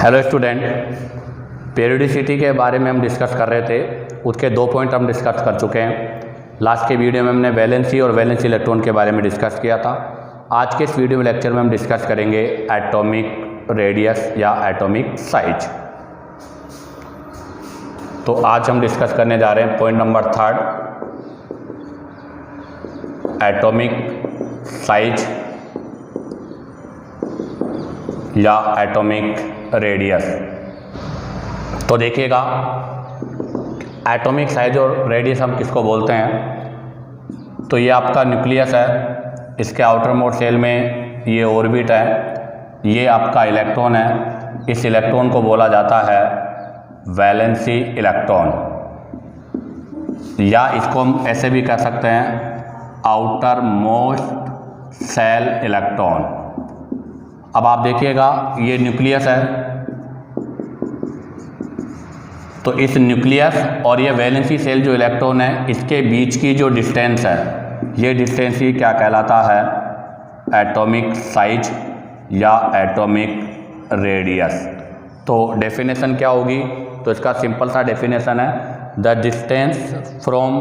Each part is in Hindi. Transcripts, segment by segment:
हेलो स्टूडेंट, पेरियोडिसिटी के बारे में हम डिस्कस कर रहे थे। उसके 2 पॉइंट हम डिस्कस कर चुके हैं। लास्ट के वीडियो में हमने वैलेंसी और वैलेंसी इलेक्ट्रॉन के बारे में डिस्कस किया था। आज के इस वीडियो में लेक्चर में हम डिस्कस करेंगे एटॉमिक रेडियस या एटॉमिक साइज। तो आज हम डिस्कस करने जा रहे हैं पॉइंट नंबर 3, एटॉमिक साइज या एटॉमिक रेडियस। तो देखिएगा, एटॉमिक साइज और रेडियस हम किसको बोलते हैं। तो ये आपका न्यूक्लियस है, इसके आउटर मोस्ट शेल में ये ऑर्बिट है, ये आपका इलेक्ट्रॉन है। इस इलेक्ट्रॉन को बोला जाता है वैलेंसी इलेक्ट्रॉन, या इसको हम ऐसे भी कह सकते हैं आउटर मोस्ट शेल इलेक्ट्रॉन। अब आप देखिएगा, ये न्यूक्लियस है, तो इस न्यूक्लियस और ये वैलेंसी सेल जो इलेक्ट्रॉन है, इसके बीच की जो डिस्टेंस है, ये डिस्टेंस ही क्या कहलाता है, एटॉमिक साइज या एटॉमिक रेडियस। तो डेफिनेशन क्या होगी, तो इसका सिंपल सा डेफिनेशन है, the distance from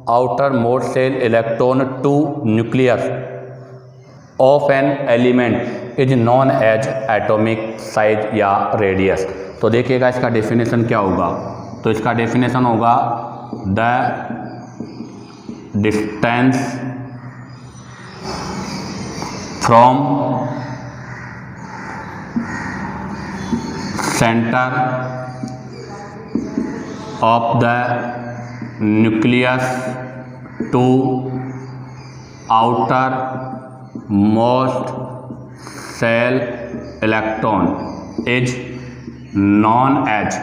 outermost shell electron to nucleus of an element is known as atomic size या रेडियस। तो देखिएगा इसका डेफिनेशन क्या होगा। तो इसका डेफिनेशन होगा the distance from centre of the nucleus to outermost shell electron is known as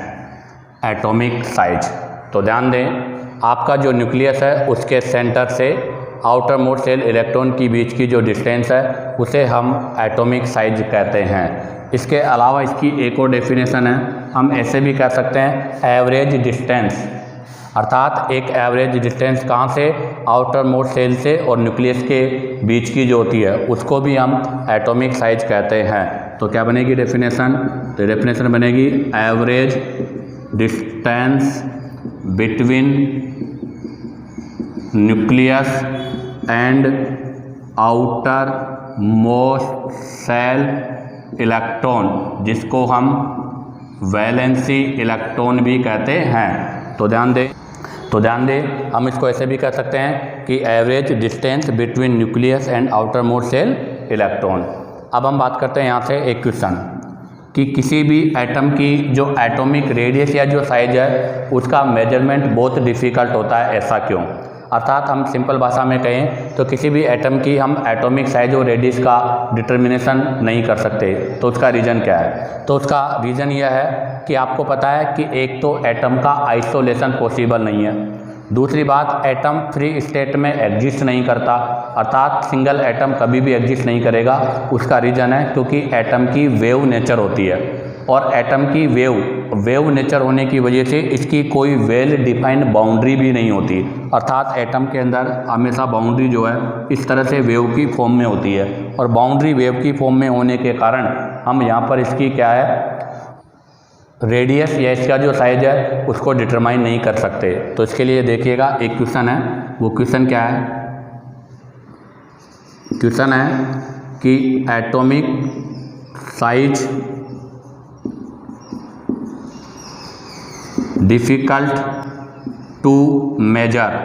atomic size. तो ध्यान दें, आपका जो न्यूक्लियस है उसके सेंटर से आउटर मोस्ट सेल इलेक्ट्रॉन की बीच की जो डिस्टेंस है उसे हम एटॉमिक साइज कहते हैं। इसके अलावा इसकी एक और डेफिनेशन है, हम ऐसे भी कह सकते हैं एवरेज डिस्टेंस, अर्थात एक एवरेज डिस्टेंस कहाँ से, आउटर मोस्ट सेल से और न्यूक्लियस के बीच की जो होती है उसको भी हम एटॉमिक साइज कहते हैं। तो क्या बनेगी डेफिनेशन, तो डेफिनेशन बनेगी average distance between nucleus and outer most shell electron, जिसको हम वैलेंसी इलेक्ट्रॉन भी कहते हैं। तो ध्यान दें, हम इसको ऐसे भी कह सकते हैं कि average distance between nucleus and outer most shell electron. अब हम बात करते हैं यहाँ से एक क्वेश्चन कि किसी भी एटम की जो एटॉमिक रेडियस या जो साइज है उसका मेजरमेंट बहुत डिफ़िकल्ट होता है, ऐसा क्यों। अर्थात हम सिंपल भाषा में कहें तो किसी भी एटम की हम एटॉमिक साइज और रेडियस का डिटर्मिनेशन नहीं कर सकते। तो उसका रीज़न क्या है, तो उसका रीज़न यह है कि आपको पता है कि एक तो एटम का आइसोलेशन पॉसिबल नहीं है, दूसरी बात एटम फ्री स्टेट में एग्जिस्ट नहीं करता, अर्थात सिंगल एटम कभी भी एग्जिस्ट नहीं करेगा। उसका रीज़न है क्योंकि एटम की वेव नेचर होती है, और एटम की वेव नेचर होने की वजह से इसकी कोई वेल डिफाइंड बाउंड्री भी नहीं होती, अर्थात एटम के अंदर हमेशा बाउंड्री जो है इस तरह से वेव की फॉर्म में होती है, और बाउंड्री वेव की फॉर्म में होने के कारण हम यहाँ पर इसकी क्या है, रेडियस या इसका जो साइज है उसको डिटरमाइन नहीं कर सकते। तो इसके लिए देखिएगा एक क्वेश्चन है, वो क्वेश्चन क्या है, क्वेश्चन है कि atomic size difficult to measure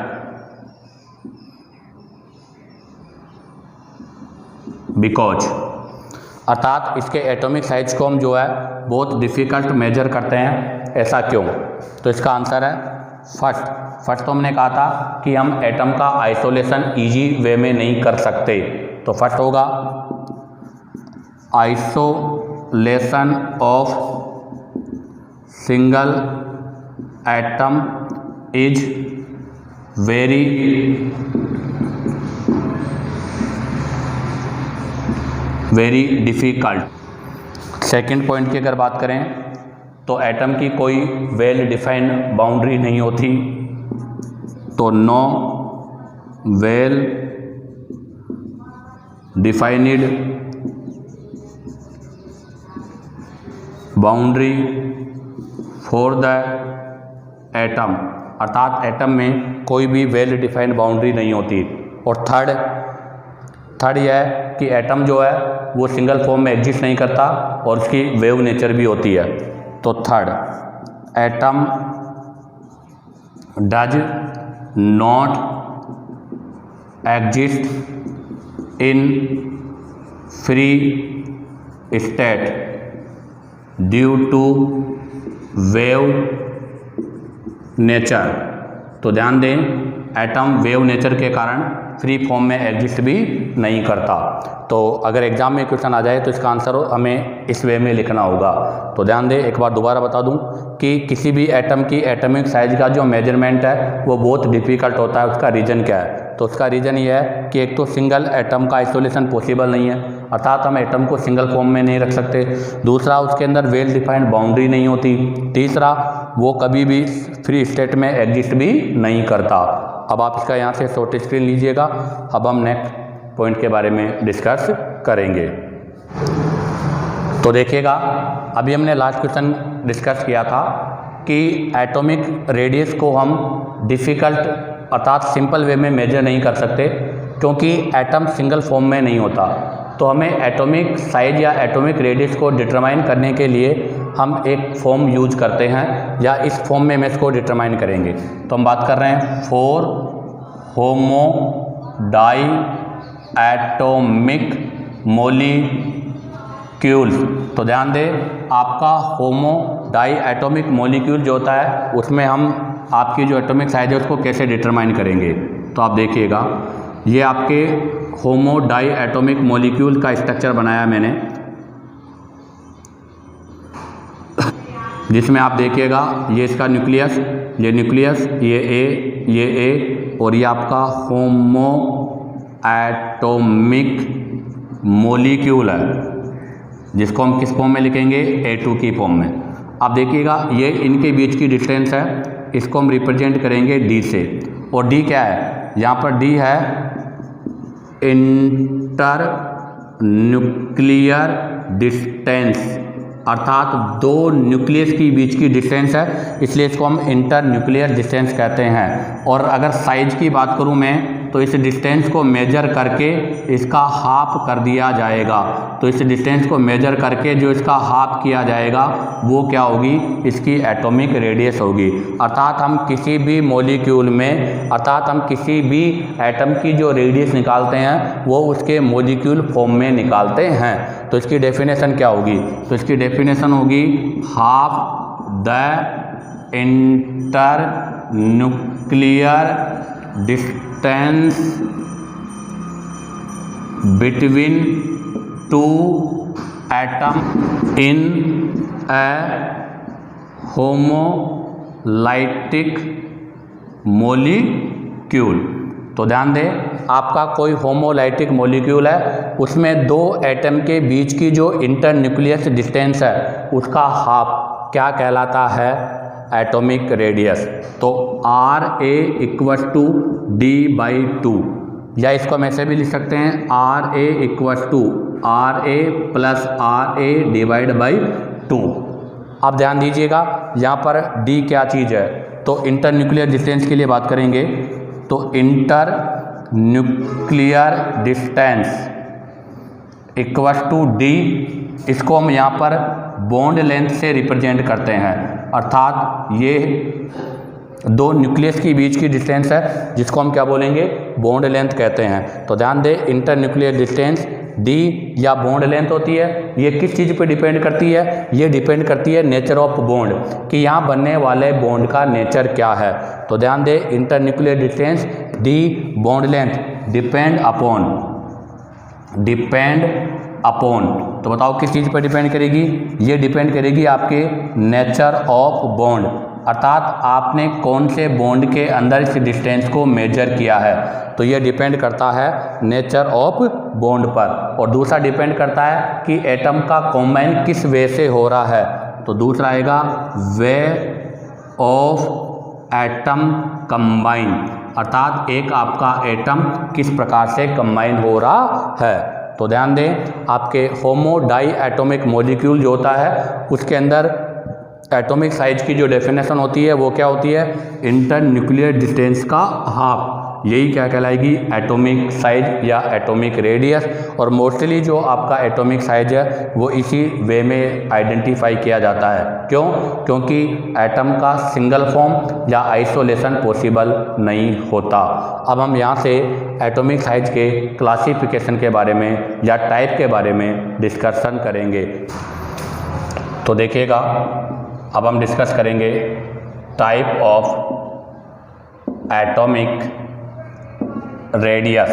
because, अर्थात इसके एटॉमिक साइज को हम जो है बहुत डिफ़िकल्ट मेजर करते हैं, ऐसा क्यों। तो इसका आंसर है फर्स्ट तो हमने कहा था कि हम एटम का आइसोलेशन इजी वे में नहीं कर सकते। तो फर्स्ट होगा isolation of single atom is very difficult. Second point की अगर बात करें तो एटम की कोई वेल डिफाइंड बाउंड्री नहीं होती, तो no well defined boundary for the atom, अर्थात एटम में कोई भी वेल डिफाइंड बाउंड्री नहीं होती। और थर्ड यह है कि एटम जो है वो सिंगल फॉर्म में एग्जिस्ट नहीं करता और उसकी वेव नेचर भी होती है। तो third, atom does not exist in free state due to wave nature. तो ध्यान दें, एटम वेव नेचर के कारण फ्री फॉर्म में एग्जिस्ट भी नहीं करता। तो अगर एग्जाम में क्वेश्चन आ जाए तो इसका आंसर हमें इस वे में लिखना होगा। तो ध्यान दें, एक बार दोबारा बता दूं कि किसी भी एटम की एटॉमिक साइज का जो मेजरमेंट है वो बहुत डिफ़िकल्ट होता है। उसका रीज़न क्या है? तो उसका रीज़न ये है कि एक तो सिंगल एटम का आइसोलेशन पॉसिबल नहीं है, अर्थात हम एटम को सिंगल फॉर्म में नहीं रख सकते। दूसरा, उसके अंदर वेल डिफाइंड बाउंड्री नहीं होती। तीसरा, वो कभी भी फ्री स्टेट में एग्जिस्ट भी नहीं करता। अब आप इसका यहाँ से शॉर्ट स्क्रीन लीजिएगा। अब हम नेक्स्ट पॉइंट के बारे में डिस्कस करेंगे। तो देखिएगा, अभी हमने लास्ट क्वेश्चन डिस्कस किया था कि एटॉमिक रेडियस को हम डिफ़िकल्ट अर्थात सिंपल वे में मेजर नहीं कर सकते क्योंकि एटम सिंगल फॉर्म में नहीं होता। तो हमें एटॉमिक साइज या एटॉमिक रेडियस को डिटरमाइन करने के लिए हम एक फॉर्म यूज करते हैं या इस फॉर्म में इसको डिटरमाइन करेंगे। तो हम बात कर रहे हैं for homo diatomic molecules. तो ध्यान दें, आपका होमो डाई एटॉमिक मोलिक्यूल जो होता है उसमें हम आपकी जो एटॉमिक साइज है उसको कैसे डिटरमाइन करेंगे। तो आप देखिएगा, ये आपके होमो डाई एटॉमिक मोलिक्यूल का स्ट्रक्चर बनाया मैंने, जिसमें आप देखिएगा ये इसका न्यूक्लियस, ये न्यूक्लियस, ये ए और ये आपका होमो एटॉमिक मोलिक्यूल है, जिसको हम किस फॉर्म में लिखेंगे? A2 की फॉर्म में। आप देखिएगा, ये इनके बीच की डिस्टेंस है, इसको हम रिप्रेजेंट करेंगे D से। और D क्या है? यहाँ पर D है इंटर न्यूक्लियर डिस्टेंस, अर्थात दो न्यूक्लियस के बीच की डिस्टेंस है, इसलिए इसको हम इंटर न्यूक्लियर डिस्टेंस कहते हैं। और अगर साइज की बात करूं मैं, तो इस डिस्टेंस को मेजर करके इसका हाफ कर दिया जाएगा। तो इस डिस्टेंस को मेजर करके जो इसका हाफ किया जाएगा वो क्या होगी? इसकी एटॉमिक रेडियस होगी। अर्थात हम किसी भी मॉलिक्यूल में, अर्थात हम किसी भी एटम की जो रेडियस निकालते हैं वो उसके मॉलिक्यूल फॉर्म में निकालते हैं। तो इसकी डेफिनेशन क्या होगी? तो इसकी डेफिनेशन होगी half the inter nuclear distance between two atom in A homolytic molecule. तो ध्यान दें, आपका कोई होमोलाइटिक मॉलिक्यूल है, उसमें दो एटम के बीच की जो इंटर न्यूक्लियस डिस्टेंस है उसका हाफ क्या कहलाता है? Atomic radius. तो RA इक्वल टू D/2, या इसको हम ऐसे भी लिख सकते हैं RA equal to RA plus RA divide by 2। आप ध्यान दीजिएगा, यहाँ पर D क्या चीज़ है? तो इंटर न्यूक्लियर डिस्टेंस के लिए बात करेंगे तो internuclear distance equal to D, इसको हम यहाँ पर बॉन्ड लेंथ से रिप्रेजेंट करते हैं, अर्थात ये दो न्यूक्लियस के बीच की डिस्टेंस है जिसको हम क्या बोलेंगे? बॉन्ड लेंथ कहते हैं। तो ध्यान दें, इंटर न्यूक्लियर डिस्टेंस D या बॉन्ड लेंथ होती है, ये किस चीज़ पे डिपेंड करती है? ये डिपेंड करती है नेचर ऑफ बॉन्ड, कि यहाँ बनने वाले बॉन्ड का नेचर क्या है। तो ध्यान दें, inter nuclear distance D bond length depend upon, तो बताओ किस चीज़ पर डिपेंड करेगी? ये डिपेंड करेगी आपके नेचर ऑफ बॉन्ड, अर्थात आपने कौन से बॉन्ड के अंदर इस डिस्टेंस को मेजर किया है। तो ये डिपेंड करता है नेचर ऑफ बॉन्ड पर। और दूसरा डिपेंड करता है कि एटम का कॉम्बाइन किस वे से हो रहा है। तो दूसरा आएगा वे ऑफ एटम कंबाइन, अर्थात एक आपका एटम किस प्रकार से कंबाइन हो रहा है। तो ध्यान दें, आपके होमो डाई एटॉमिक मॉलिक्यूल जो होता है उसके अंदर एटॉमिक साइज की जो डेफिनेशन होती है वो क्या होती है, इंटर न्यूक्लियर डिस्टेंस का हाफ। यही क्या कहलाएगी, एटॉमिक साइज या एटॉमिक रेडियस। और मोस्टली जो आपका एटॉमिक साइज है वो इसी वे में आइडेंटिफाई किया जाता है। क्यों? क्योंकि एटम का सिंगल फॉर्म या आइसोलेशन पॉसिबल नहीं होता। अब हम यहाँ से एटॉमिक साइज के क्लासिफिकेशन के बारे में या टाइप के बारे में डिस्कशन करेंगे। तो देखिएगा, अब हम डिस्कस करेंगे टाइप ऑफ एटॉमिक रेडियस।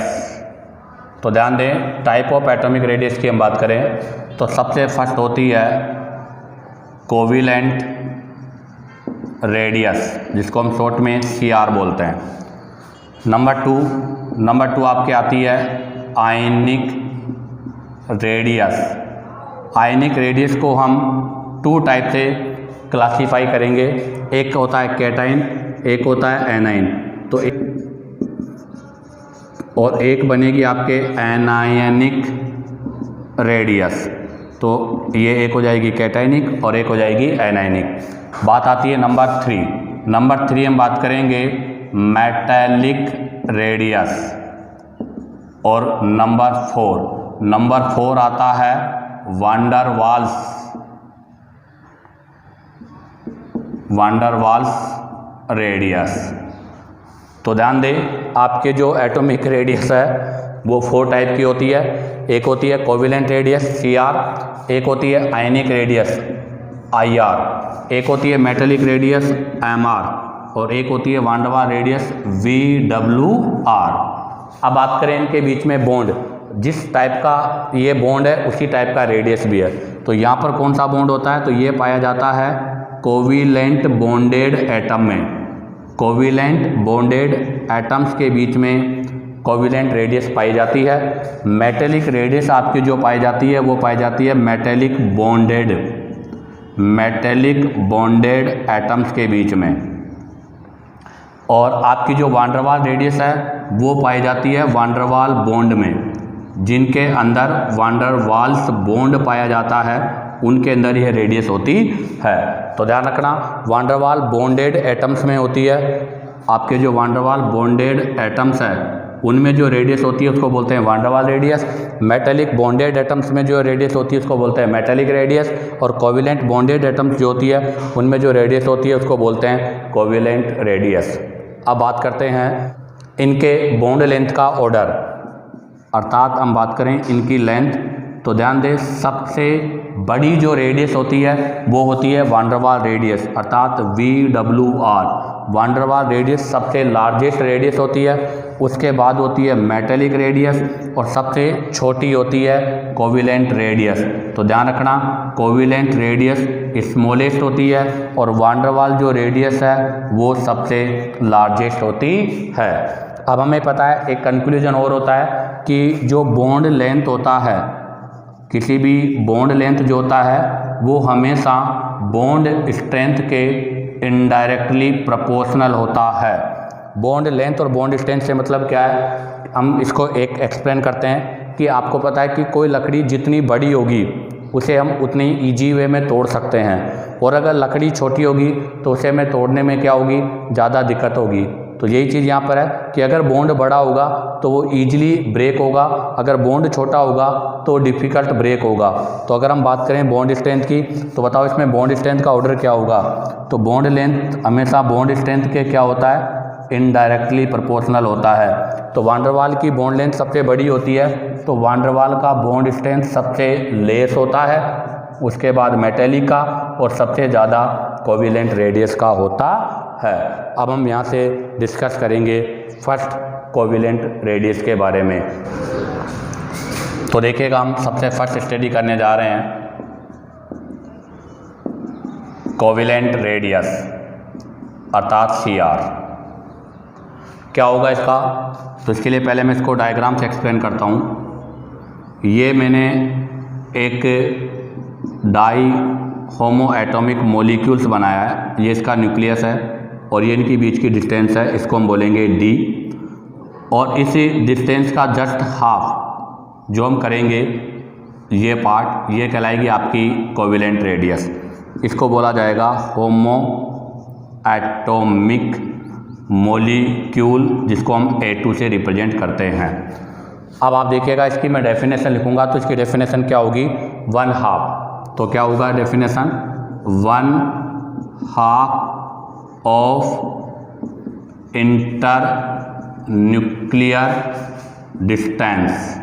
तो ध्यान दें, टाइप ऑफ एटॉमिक रेडियस की हम बात करें तो सबसे फर्स्ट होती है कोविलेंट रेडियस, जिसको हम शॉर्ट में CR बोलते हैं। नंबर टू आपके आती है आयनिक रेडियस। आयनिक रेडियस को हम 2 टाइप से क्लासीफाई करेंगे, एक होता है कैटाइन, एक होता है एनाइन। तो और एक बनेगी आपके एनायनिक रेडियस। तो ये एक हो जाएगी कैटाइनिक और एक हो जाएगी एनायनिक। बात आती है नंबर 3 हम बात करेंगे मेटेलिक रेडियस। और नंबर 4 आता है वांडरवाल्स रेडियस। तो ध्यान दें, आपके जो एटॉमिक रेडियस है वो 4 टाइप की होती है। एक होती है कोविलेंट रेडियस CR, एक होती है आयनिक रेडियस IR, एक होती है मेटेलिक रेडियस MR और एक होती है वांडरवाल रेडियस VWR। अब बात करें इनके बीच में बॉन्ड, जिस टाइप का ये बॉन्ड है उसी टाइप का रेडियस भी है। तो यहाँ पर कौन सा बॉन्ड होता है, तो ये पाया जाता है कोविलेंट बॉन्डेड एटम में। कोविलेंट बॉन्डेड एटम्स के बीच में कोविलेंट रेडियस पाई जाती है। मेटेलिक रेडियस आपकी जो पाई जाती है वो पाई जाती है मेटेलिक बॉन्डेड एटम्स के बीच में। और आपकी जो वांडरवाल रेडियस है वो पाई जाती है वांडरवाल बॉन्ड में। जिनके अंदर वांडरवाल्स बॉन्ड पाया जाता है उनके अंदर यह रेडियस होती है। तो ध्यान रखना, वांडरवाल बॉन्डेड एटम्स में होती है। आपके जो वांडरवाल बॉन्डेड एटम्स है उनमें जो रेडियस होती है उसको बोलते हैं van der Waal radius. Metallic bonded atoms में जो रेडियस होती है उसको बोलते हैं मेटेलिक रेडियस। और कोविलेंट बॉन्डेड एटम्स जो होती है उनमें जो रेडियस होती है उसको बोलते हैं कोविलेंट रेडियस। अब बात करते हैं इनके बॉन्ड लेंथ का ऑर्डर, अर्थात हम बात करें इनकी लेंथ। तो ध्यान दें, सबसे बड़ी जो रेडियस होती है वो होती है वांडरवाल रेडियस, अर्थात VWR। वांडरवाल रेडियस सबसे लार्जेस्ट रेडियस होती है। उसके बाद होती है मेटेलिक रेडियस और सबसे छोटी होती है कोविलेंट रेडियस। तो ध्यान रखना, कोविलेंट रेडियस स्मॉलेस्ट होती है और वांडरवाल जो रेडियस है वो सबसे लार्जेस्ट होती है। अब हमें पता है, एक कंक्लूजन और होता है कि जो बॉन्ड लेंथ होता है, किसी भी बॉन्ड लेंथ जो होता है वो हमेशा बॉन्ड स्ट्रेंथ के इनडायरेक्टली प्रोपोर्शनल होता है। बॉन्ड लेंथ और बॉन्ड स्ट्रेंथ से मतलब क्या है, हम इसको एक एक्सप्लेन करते हैं कि आपको पता है कि कोई लकड़ी जितनी बड़ी होगी उसे हम उतनी ईजी वे में तोड़ सकते हैं, और अगर लकड़ी छोटी होगी तो उसे में तोड़ने में क्या होगी, ज़्यादा दिक्कत होगी। तो यही चीज़ यहाँ पर है कि अगर बॉन्ड बड़ा होगा तो वो ईजिली ब्रेक होगा, अगर बॉन्ड छोटा होगा तो डिफ़िकल्ट ब्रेक होगा। तो अगर हम बात करें बॉन्ड स्ट्रेंथ की, तो बताओ इसमें बॉन्ड स्ट्रेंथ का ऑर्डर क्या होगा। तो बॉन्ड लेंथ हमेशा बॉन्ड स्ट्रेंथ के क्या होता है, इनडायरेक्टली प्रोपोर्शनल होता है। तो वांडरवाल की बॉन्ड लेंथ सबसे बड़ी होती है, तो वांडरवाल का बॉन्ड स्ट्रेंथ सबसे लेस होता है, उसके बाद मेटेलिक का, और सबसे ज़्यादा कोविलेंट रेडियस का होता है। अब हम यहाँ से डिस्कस करेंगे फर्स्ट कोविलेंट रेडियस के बारे में। तो देखिएगा, हम सबसे फर्स्ट स्टडी करने जा रहे हैं कोविलेंट रेडियस अर्थात CR। क्या होगा इसका, तो इसके लिए पहले मैं इसको डायग्राम से एक्सप्लेन करता हूँ। ये मैंने एक डाई होमो एटॉमिक मॉलिक्यूल्स बनाया है, ये इसका न्यूक्लियस है और ये इनकी बीच की डिस्टेंस है, इसको हम बोलेंगे D। और इस डिस्टेंस का जस्ट हाफ जो हम करेंगे ये पार्ट, ये कहलाएगी आपकी कोवेलेंट रेडियस। इसको बोला जाएगा होमो एटॉमिक मोलिक्यूल, जिसको हम A2 से रिप्रेजेंट करते हैं। अब आप देखिएगा इसकी मैं डेफिनेशन लिखूंगा तो इसकी डेफिनेशन क्या होगी, 1/2। तो क्या होगा definition, 1/2 of inter nuclear distance.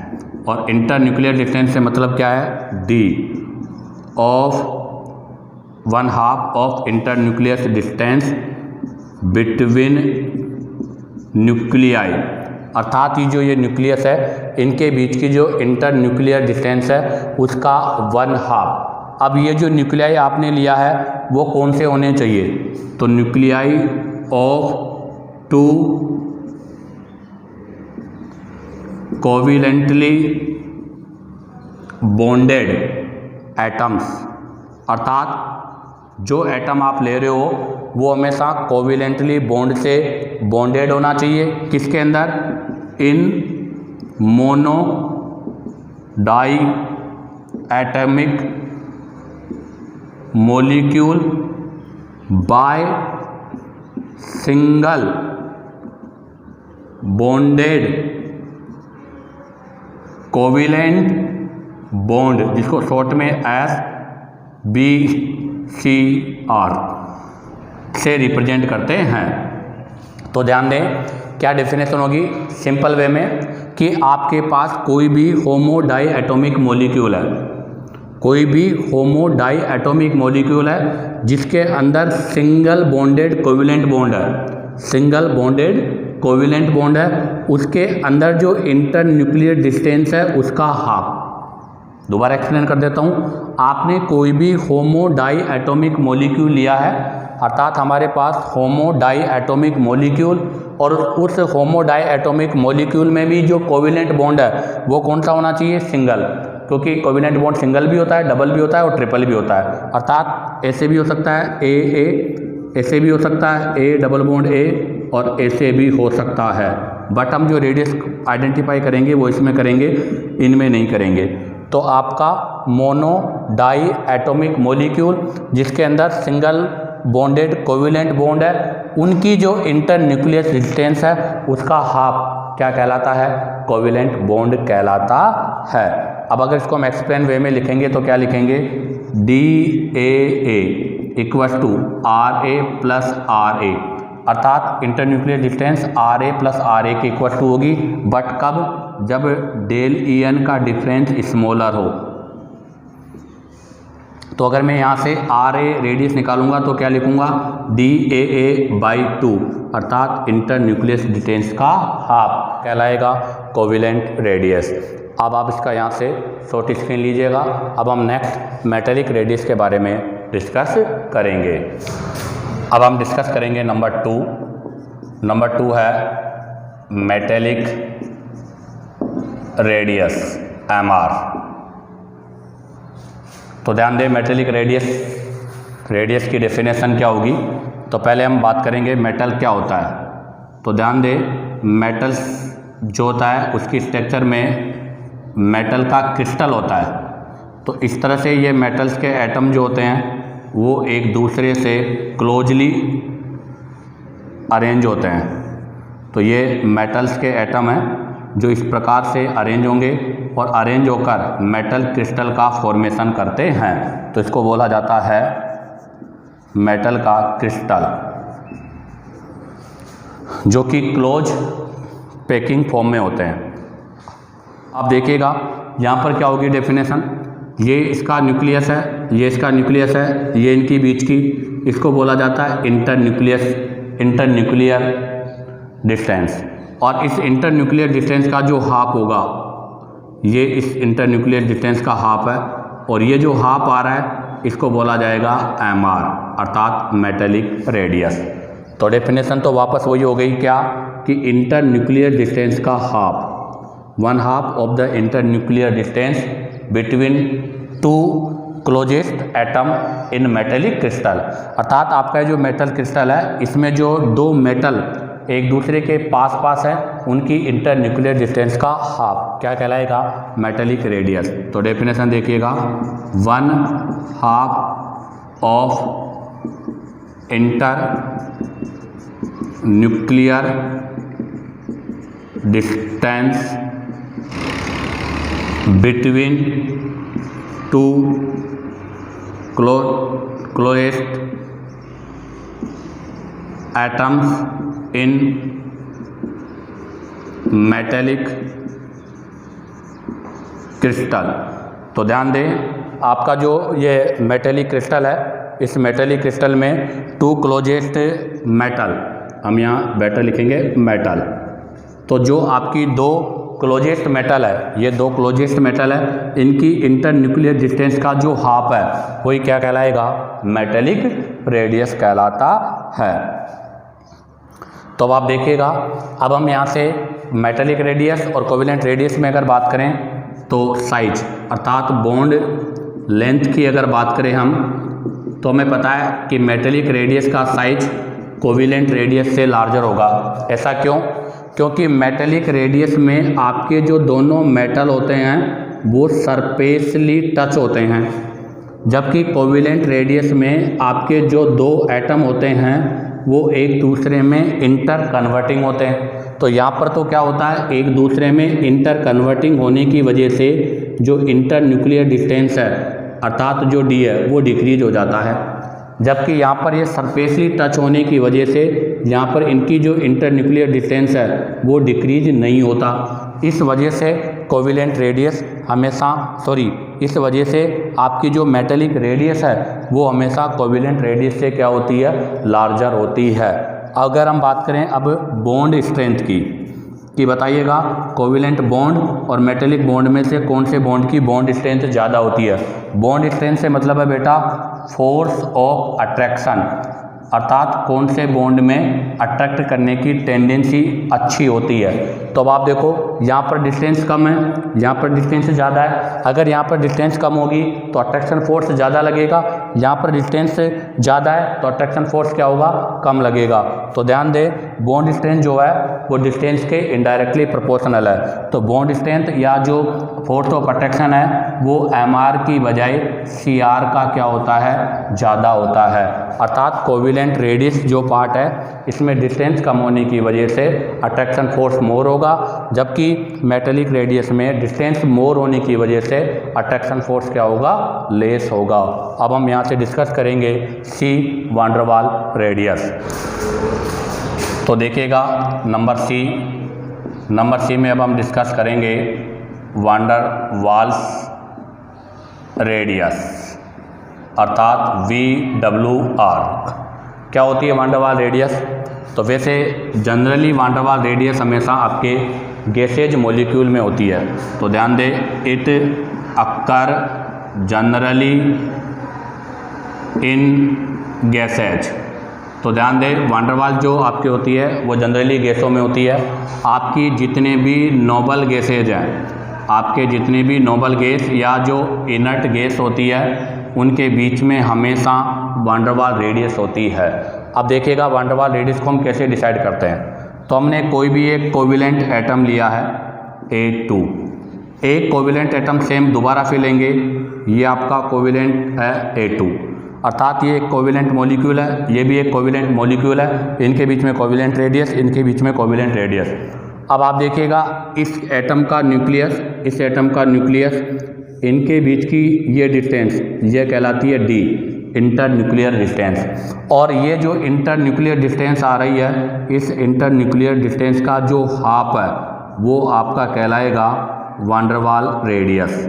और इंटर न्यूक्लियर डिस्टेंस से मतलब क्या है, D of 1/2 of inter nuclear distance between nuclei, अर्थात ये जो ये न्यूक्लियस है इनके बीच की जो इंटर न्यूक्लियर डिस्टेंस है उसका 1/2। अब ये जो न्यूक्लियाई आपने लिया है वो कौन से होने चाहिए, तो न्यूक्लियाई ऑफ 2 कोविलेंटली बॉन्डेड एटम्स, अर्थात जो एटम आप ले रहे हो वो हमेशा कोविलेंटली बॉन्ड से बॉन्डेड होना चाहिए, किसके अंदर, इन mono diatomic molecule by single bonded covalent bond, जिसको शॉर्ट में SBCR से रिप्रेजेंट करते हैं। तो ध्यान दें क्या डेफिनेशन होगी सिंपल वे में, कि आपके पास कोई भी होमो डाई एटॉमिक मोलिक्यूल है, कोई भी होमो डाई एटॉमिक मोलिक्यूल है जिसके अंदर सिंगल बॉन्डेड कोविलेंट बॉन्ड है, सिंगल बॉन्डेड कोविलेंट बॉन्ड है, उसके अंदर जो इंटर न्यूक्लियर डिस्टेंस है उसका हाफ। दोबारा एक्सप्लेन कर देता हूँ, आपने कोई भी होमो डाई एटॉमिक मोलिक्यूल लिया है, अर्थात हमारे पास होमो डाई एटॉमिक मोलिक्यूल, और उस होमो डाई एटॉमिक मोलिक्यूल में भी जो कोविलेंट बॉन्ड है वो कौन सा होना चाहिए, सिंगल, क्योंकि कोविलेंट बॉन्ड सिंगल भी होता है, डबल भी होता है और ट्रिपल भी होता है। अर्थात ऐसे भी हो सकता है ए, ऐसे भी हो सकता है ए डबल बॉन्ड ए, और ऐसे भी हो सकता है, बट हम जो रेडियस आइडेंटिफाई करेंगे वो इसमें करेंगे, इनमें नहीं करेंगे। तो आपका मोनो डाई एटॉमिक मोलिक्यूल जिसके अंदर सिंगल बॉन्डेड कोविलेंट बॉन्ड है, उनकी जो इंटर न्यूक्लियर डिस्टेंस है उसका हाफ क्या कहलाता है, कोविलेंट बॉन्ड कहलाता है। अब अगर इसको हम एक्सप्लेन वे में लिखेंगे तो क्या लिखेंगे, DAA equals to RA plus RA, अर्थात internuclear distance RA plus RA के इक्वल टू होगी, बट कब, जब डेल EN का डिफरेंस स्मॉलर हो। तो अगर मैं यहाँ से RA रेडियस निकालूंगा तो क्या लिखूंगा, DAA/2, अर्थात इंटर न्यूक्लियर डिस्टेंस का हाफ कहलाएगा कोविलेंट रेडियस। अब आप इसका यहाँ से शॉर्ट स्क्रीन लीजिएगा। अब हम नेक्स्ट मेटेलिक रेडियस के बारे में डिस्कस करेंगे। अब हम डिस्कस करेंगे नंबर 2। नंबर 2 है मेटेलिक रेडियस MR। तो ध्यान दें मेटेलिक रेडियस की डेफिनेशन क्या होगी। तो पहले हम बात करेंगे मेटल क्या होता है। तो ध्यान दें मेटल्स जो होता है उसकी स्ट्रक्चर में मेटल का क्रिस्टल होता है। तो इस तरह से ये मेटल्स के एटम जो होते हैं वो एक दूसरे से क्लोजली अरेंज होते हैं। तो ये मेटल्स के एटम हैं जो इस प्रकार से अरेंज होंगे और अरेंज होकर मेटल क्रिस्टल का फॉर्मेशन करते हैं। तो इसको बोला जाता है मेटल का क्रिस्टल, जो कि क्लोज पैकिंग फॉर्म में होते हैं। आप देखिएगा यहाँ पर क्या होगी डेफिनेशन, ये इसका न्यूक्लियस है, ये इसका न्यूक्लियस है, ये इनकी बीच की, इसको बोला जाता है इंटर न्यूक्लियर डिस्टेंस। और इस इंटर न्यूक्लियर डिस्टेंस का जो हाफ होगा, ये इस इंटर न्यूक्लियर डिस्टेंस का हाफ है, और ये जो हाफ आ रहा है इसको बोला जाएगा MR, अर्थात मेटेलिक रेडियस। तो डेफिनेशन तो वापस वही हो गई क्या, कि इंटर न्यूक्लियर डिस्टेंस का half, 1/2 of the inter nuclear distance between 2 closest atom in metallic crystal. अर्थात आपका जो मेटल क्रिस्टल है इसमें जो दो मेटल एक दूसरे के पास पास है उनकी इंटरन्यूक्लियर डिस्टेंस का हाफ क्या कहलाएगा, मेटेलिक रेडियस। तो डेफिनेशन देखिएगा, 1/2 of inter nuclear distance between two closest atoms in metallic crystal. तो ध्यान दें, आपका जो ये मेटेलिक क्रिस्टल है, इस मेटेलिक क्रिस्टल में टू क्लोजेस्ट मेटल, हम यहाँ बेटर लिखेंगे मेटल। तो जो आपकी दो क्लोजेस्ट मेटल है, ये दो क्लोजेस्ट मेटल है, इनकी इंटरन्यूक्लियर डिस्टेंस का जो हाफ है वही क्या कहलाएगा, मेटेलिक रेडियस कहलाता है। तो अब आप देखिएगा, अब हम यहाँ से मेटेलिक रेडियस और कोवेलेंट रेडियस में अगर बात करें तो साइज अर्थात बॉन्ड लेंथ की अगर बात करें हम, तो हमें पता है कि मेटेलिक रेडियस का साइज कोवेलेंट रेडियस से लार्जर होगा। ऐसा क्यों? क्योंकि मेटेलिक रेडियस में आपके जो दोनों मेटल होते हैं वो सरफेसली टच होते हैं, जबकि कोवेलेंट रेडियस में आपके जो दो एटम होते हैं वो एक दूसरे में इंटर कन्वर्टिंग होते हैं। तो यहाँ पर तो क्या होता है, एक दूसरे में इंटर कन्वर्टिंग होने की वजह से जो इंटर न्यूक्लियर डिस्टेंस है अर्थात जो डी है वो डिक्रीज हो जाता है, जबकि यहाँ पर ये सरफेसली टच होने की वजह से यहाँ पर इनकी जो इंटर न्यूक्लियर डिस्टेंस है वो डिक्रीज नहीं होता। इस वजह से कोवेलेंट रेडियस हमेशा इस वजह से आपकी जो मेटेलिक रेडियस है वो हमेशा कोवेलेंट रेडियस से क्या होती है, लार्जर होती है। अगर हम बात करें अब बॉन्ड स्ट्रेंथ की बताइएगा, कोवेलेंट बॉन्ड और मेटेलिक बॉन्ड में से कौन से बॉन्ड की बॉन्ड स्ट्रेंथ ज़्यादा होती है। बॉन्ड स्ट्रेंथ से मतलब है बेटा फोर्स ऑफ अट्रैक्शन, अर्थात कौन से बॉन्ड में अट्रैक्ट करने की टेंडेंसी अच्छी होती है। तो अब आप देखो, यहाँ पर डिस्टेंस कम है, यहाँ पर डिस्टेंस ज़्यादा है। अगर यहाँ पर डिस्टेंस कम होगी तो अट्रैक्शन फोर्स ज़्यादा लगेगा, यहाँ पर डिस्टेंस ज़्यादा है तो अट्रैक्शन फोर्स क्या होगा, कम लगेगा। तो ध्यान दें, बॉन्ड स्ट्रेंथ जो है वो डिस्टेंस के इनडायरेक्टली प्रोपोर्शनल है। तो बॉन्ड स्ट्रेंथ या जो फोर्स ऑफ अट्रैक्शन है वो एमआर की बजाय सीआर का क्या होता है, ज़्यादा होता है। अर्थात कोवेलेंट रेडियस जो पार्ट है इसमें डिस्टेंस कम होने की वजह से अट्रैक्शन फोर्स मोर होगा, जबकि मेटेलिक रेडियस में डिस्टेंस मोर होने की वजह से अट्रैक्शन फोर्स क्या होगा, लेस होगा। अब हम यहाँ से डिस्कस करेंगे सी वान डेर वाल रेडियस। तो देखिएगा नंबर सी में अब हम डिस्कस करेंगे वान डेर वाल्स रेडियस अर्थात VWR। क्या होती है वान डेर वाल रेडियस? तो वैसे जनरली वान डेर वाल रेडियस हमेशा आपके गैसेज मॉलिक्यूल में होती है। तो ध्यान दें, it occur generally in gases. तो ध्यान दें, वान डेर वाल जो आपकी होती है वो जनरली गैसों में होती है। आपकी जितने भी नोबल गैसेज हैं, आपके जितने भी नोबल गैस या जो इनर्ट गैस होती है उनके बीच में हमेशा वान डेर वाल रेडियस होती है। अब देखिएगा वान डेर वाल रेडियस को हम कैसे डिसाइड करते हैं। तो हमने कोई भी एक कोवेलेंट एटम लिया है A2, एक कोवेलेंट एटम सेम दोबारा फिर लेंगे, ये आपका कोवेलेंट है A2, अर्थात ये एक कोवेलेंट मॉलिक्यूल है, ये भी एक कोवेलेंट मॉलिक्यूल है, इनके बीच में कोवेलेंट रेडियस, इनके बीच में कोवेलेंट रेडियस। अब आप देखिएगा इस एटम का न्यूक्लियस, इस एटम का न्यूक्लियस, इनके बीच की ये डिस्टेंस ये कहलाती है D, इंटर न्यूक्लियर डिस्टेंस। और ये जो इंटर न्यूक्लियर डिस्टेंस आ रही है, इस इंटर न्यूक्लियर डिस्टेंस का जो हाफ है वो आपका कहलाएगा वान डेर वाल रेडियस।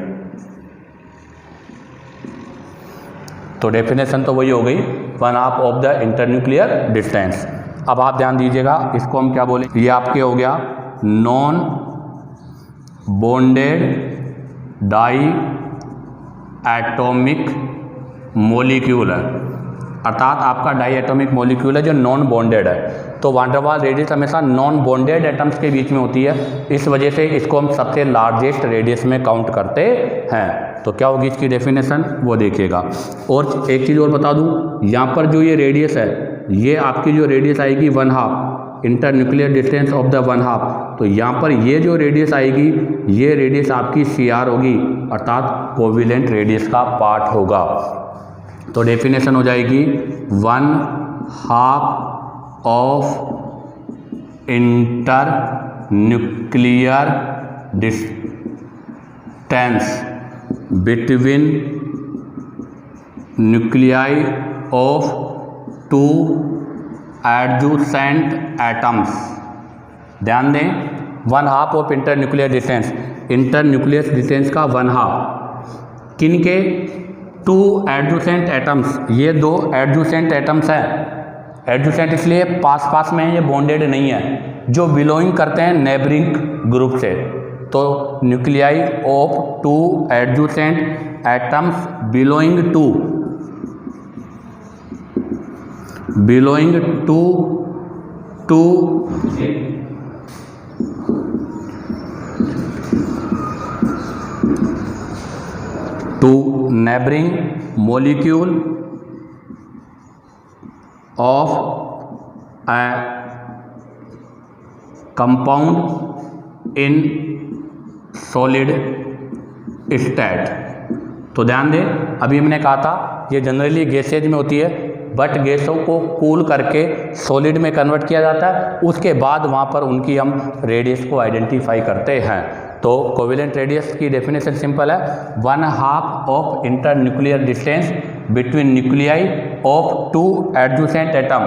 तो डेफिनेशन तो वही हो गई, 1/2 of the inter nuclear distance. अब आप ध्यान दीजिएगा, इसको हम क्या बोले, ये आपके हो गया non bonded diatomic molecule है, अर्थात आपका डाई एटॉमिक मॉलिक्यूल है जो नॉन बॉन्डेड है। तो वान डेर वाल रेडियस हमेशा नॉन बॉन्डेड एटम्स के बीच में होती है, इस वजह से इसको हम सबसे लार्जेस्ट रेडियस में काउंट करते हैं। तो क्या होगी इसकी डेफिनेशन, वो देखिएगा। और एक चीज़ और बता दूं, यहाँ पर जो ये रेडियस है, ये आपकी जो रेडियस आएगी 1/2, inter nuclear distance of the one half, तो यहाँ पर ये जो रेडियस आएगी ये रेडियस आपकी CR होगी, अर्थात कोविलेंट रेडियस का पार्ट होगा। तो डेफिनेशन हो जाएगी 1/2 of inter nuclear distance between nuclei of 2 adjacent atoms. ध्यान दें 1/2 of inter nuclear distance, inter nuclear distance का 1/2 किन के, 2 एडजेसेंट एटम्स, ये 2 एडजेसेंट एटम्स हैं। एडजेसेंट इसलिए पास पास में है, ये बॉन्डेड नहीं है, जो बिलोंगिंग करते हैं नेबरिंग ग्रुप से। तो nuclei of 2 adjacent atoms belonging to 2 neighboring molecule of a compound in solid state। तो ध्यान दें, अभी हमने कहा था ये जनरली गैसेज में होती है, बट गैसों को कूल करके सॉलिड में कन्वर्ट किया जाता है, उसके बाद वहाँ पर उनकी हम रेडियस को आइडेंटिफाई करते हैं। तो कोवेलेंट रेडियस की डेफिनेशन सिंपल है, 1/2 of inter nuclear distance between nuclei of 2 adjacent atom.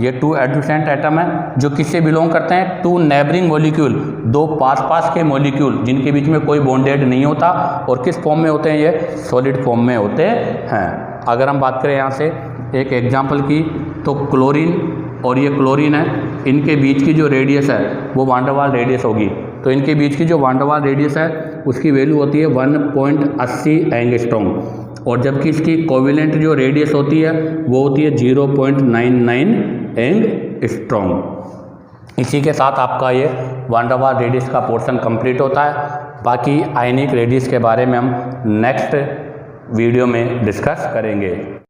ये 2 एडजेसेंट एटम है जो किससे बिलोंग करते हैं, 2 नेबरिंग मॉलिक्यूल, 2 पास पास के मॉलिक्यूल जिनके बीच में कोई बॉन्डेड नहीं होता, और किस फॉर्म में होते हैं, ये सॉलिड फॉर्म में होते हैं। अगर हम बात करें यहाँ से एक एग्जाम्पल की, तो क्लोरीन और ये क्लोरीन है, इनके बीच की जो रेडियस है वो वान डेर वाल रेडियस होगी। तो इनके बीच की जो वान डेर वाल रेडियस है उसकी वैल्यू होती है 1.80 एंगस्ट्रॉम, और जबकि इसकी कोवेलेंट जो रेडियस होती है वो होती है 0.99 एंगस्ट्रॉम। इसी के साथ आपका ये वान डेर वाल रेडियस का पोर्शन कंप्लीट होता है। बाकी आयनिक रेडियस के बारे में हम नेक्स्ट वीडियो में डिस्कस करेंगे।